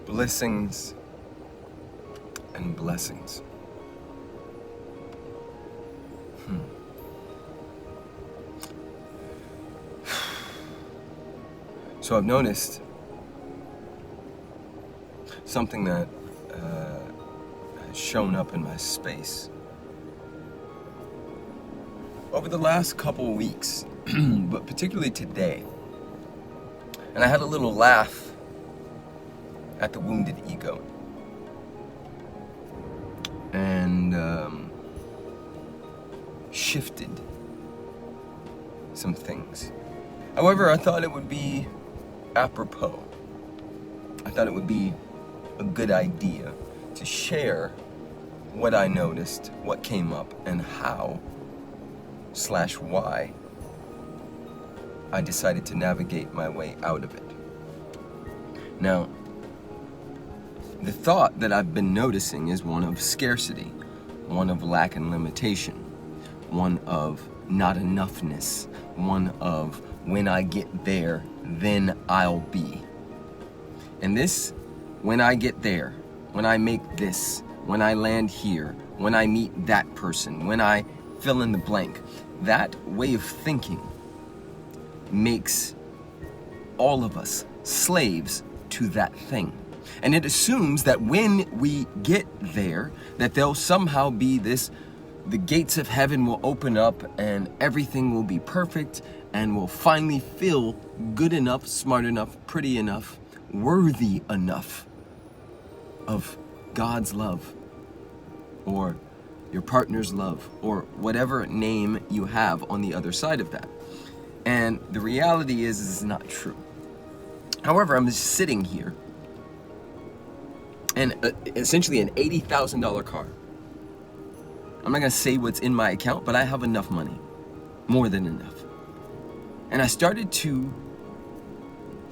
blessings and blessings. So I've noticed something that has shown up in my space over the last couple weeks, but particularly today. And I had a little laugh at the wounded ego. And shifted some things. However, I thought it would be apropos. I thought it would be a good idea to share what I noticed, what came up, and how/why I decided to navigate my way out of it. Now, the thought that I've been noticing is one of scarcity, one of lack and limitation, one of not enoughness, one of when I get there, then I'll be. And this, when I get there, when I make this, when I land here, when I meet that person, when I fill in the blank, that way of thinking makes all of us slaves to that thing. And it assumes that when we get there, that there'll somehow be the gates of heaven will open up and everything will be perfect and we'll finally feel good enough, smart enough, pretty enough, worthy enough of God's love or your partner's love or whatever name you have on the other side of that. And the reality is it's not true. However, I'm just sitting here and essentially an $80,000 car. I'm not gonna say what's in my account, but I have enough money, more than enough. And I started to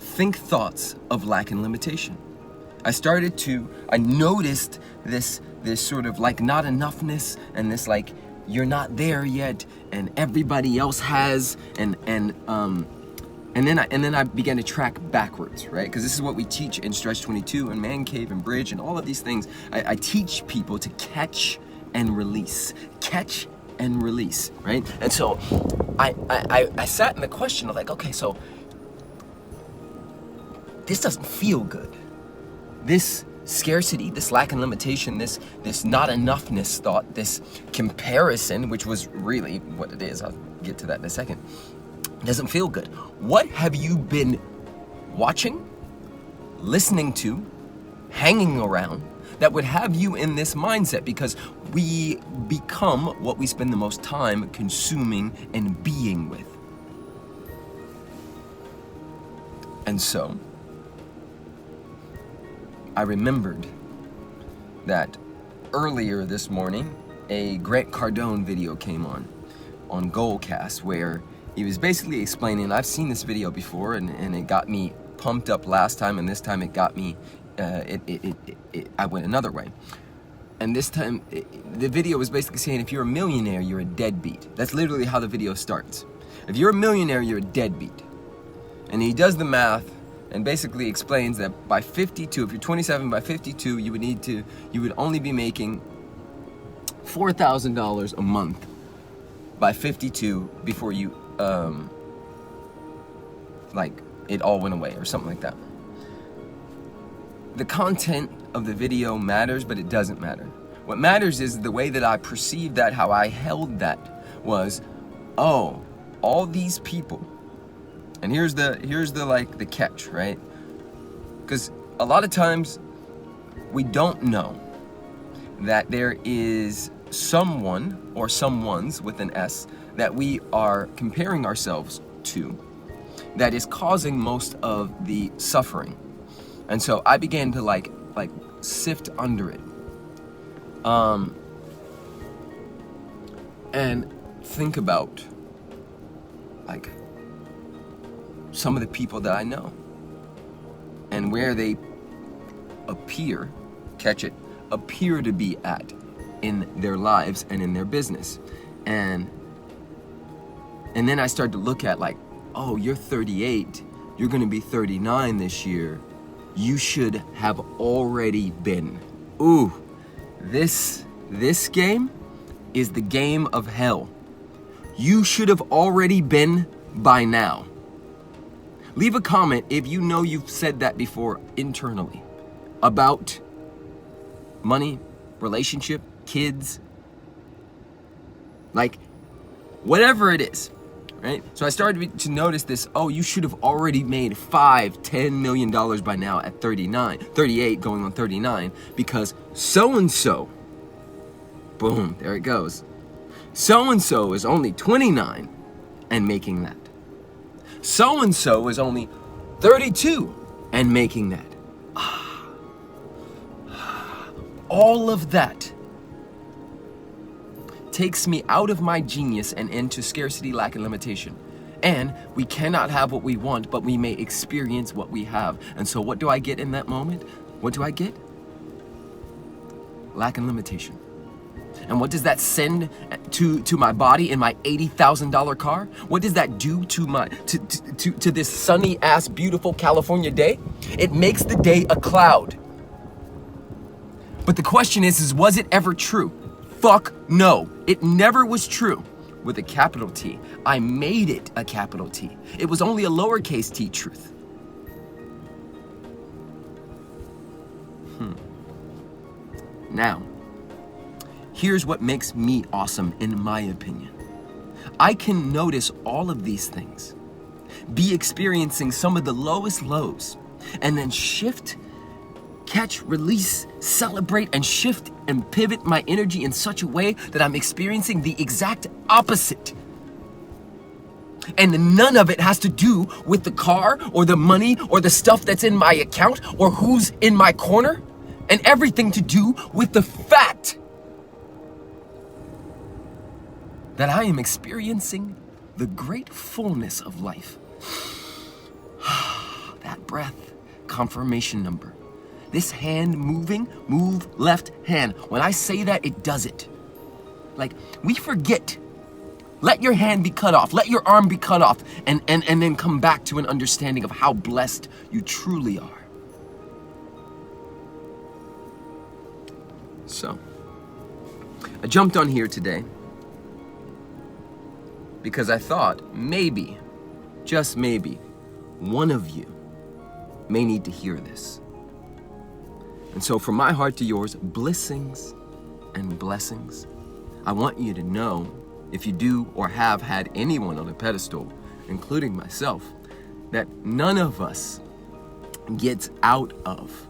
think thoughts of lack and limitation. I noticed this sort of like not enoughness and this like you're not there yet and everybody else has and then I began to track backwards, right? Because this is what we teach in Stretch 22 and Man Cave and Bridge and all of these things. I teach people to catch and release, right? And so I sat in the question of like, okay, so this doesn't feel good. This scarcity, this lack and limitation, this not enoughness thought, this comparison, which was really what it is, I'll get to that in a second, doesn't feel good. What have you been watching, listening to, hanging around that would have you in this mindset? Because we become what we spend the most time consuming and being with. And so I remembered that earlier this morning, a Grant Cardone video came on Goalcast where he was basically explaining, I've seen this video before and it got me pumped up last time, and this time it got me, I went another way. And this time, the video was basically saying if you're a millionaire, you're a deadbeat. That's literally how the video starts. If you're a millionaire, you're a deadbeat. And he does the math and basically explains that by 52, if you're 27, by 52, you would only be making $4,000 a month by 52 before you, like it all went away or something like that. The content of the video matters, but it doesn't matter. What matters is the way that I perceived that, how I held that was, oh, all these people. And here's the like the catch, right? Because a lot of times we don't know that there is someone or someones with an S that we are comparing ourselves to that is causing most of the suffering. And so I began to like sift under it. And think about like some of the people that I know and where they appear to be at in their lives and in their business. And then I started to look at like, oh, you're 38, you're gonna be 39 this year. you should have already been. Ooh, this game is the game of hell. You should have already been by now. Leave a comment if you know you've said that before internally about money, relationship, kids, like whatever it is, right? So I started to notice this, oh, you should have already made $5-10 million by now at 38 going on 39 because so-and-so, boom, there it goes. So-and-so is only 29 and making that. So-and-so is only 32 and making that. All of that takes me out of my genius and into scarcity, lack, and limitation. And we cannot have what we want, but we may experience what we have. And so what do I get in that moment? What do I get? Lack and limitation. And what does that send to my body in my $80,000 car? What does that do to my to this sunny ass beautiful California day? It makes the day a cloud. But the question is was it ever true? Fuck no. It never was true. With a capital T. I made it a capital T. It was only a lowercase t truth. Now, here's what makes me awesome in my opinion. I can notice all of these things, be experiencing some of the lowest lows, and then shift, catch, release, celebrate, and shift and pivot my energy in such a way that I'm experiencing the exact opposite. And none of it has to do with the car or the money or the stuff that's in my account or who's in my corner, and everything to do with the fact that I am experiencing the great fullness of life. That breath, confirmation number. This hand moving, move left hand. When I say that, it does it. Like, we forget. Let your hand be cut off. Let your arm be cut off. And then come back to an understanding of how blessed you truly are. So, I jumped on here today because I thought maybe, just maybe, one of you may need to hear this. And so from my heart to yours, blessings and blessings. I want you to know, if you do or have had anyone on a pedestal, including myself, that none of us gets out of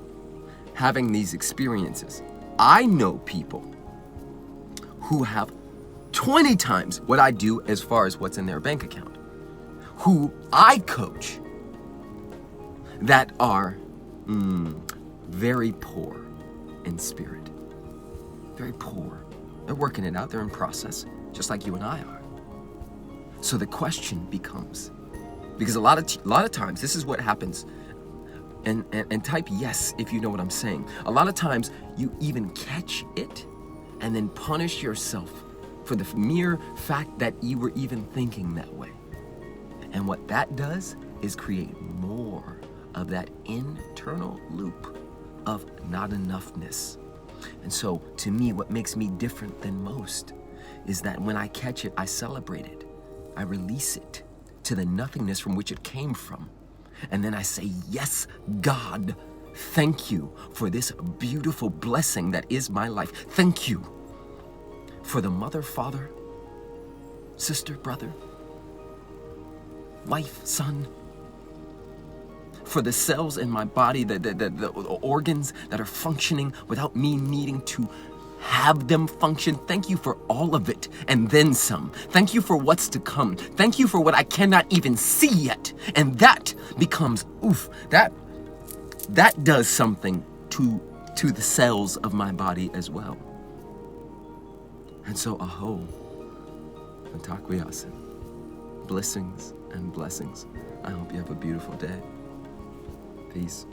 having these experiences. I know people who have 20 times what I do as far as what's in their bank account, who I coach that are very poor in spirit, very poor. They're working it out, they're in process, just like you and I are. So the question becomes, because a lot of times, this is what happens, and type yes if you know what I'm saying. A lot of times you even catch it and then punish yourself for the mere fact that you were even thinking that way. And what that does is create more of that internal loop of not enoughness. And so to me, what makes me different than most is that when I catch it, I celebrate it. I release it to the nothingness from which it came from. And then I say, yes, God, thank you for this beautiful blessing that is my life. Thank you for the mother, father, sister, brother, wife, son, for the cells in my body, the organs that are functioning without me needing to have them function. Thank you for all of it and then some. Thank you for what's to come. Thank you for what I cannot even see yet. And that becomes, that does something to the cells of my body as well. And so, aho, and takwiyasin, blessings and blessings. I hope you have a beautiful day. Peace.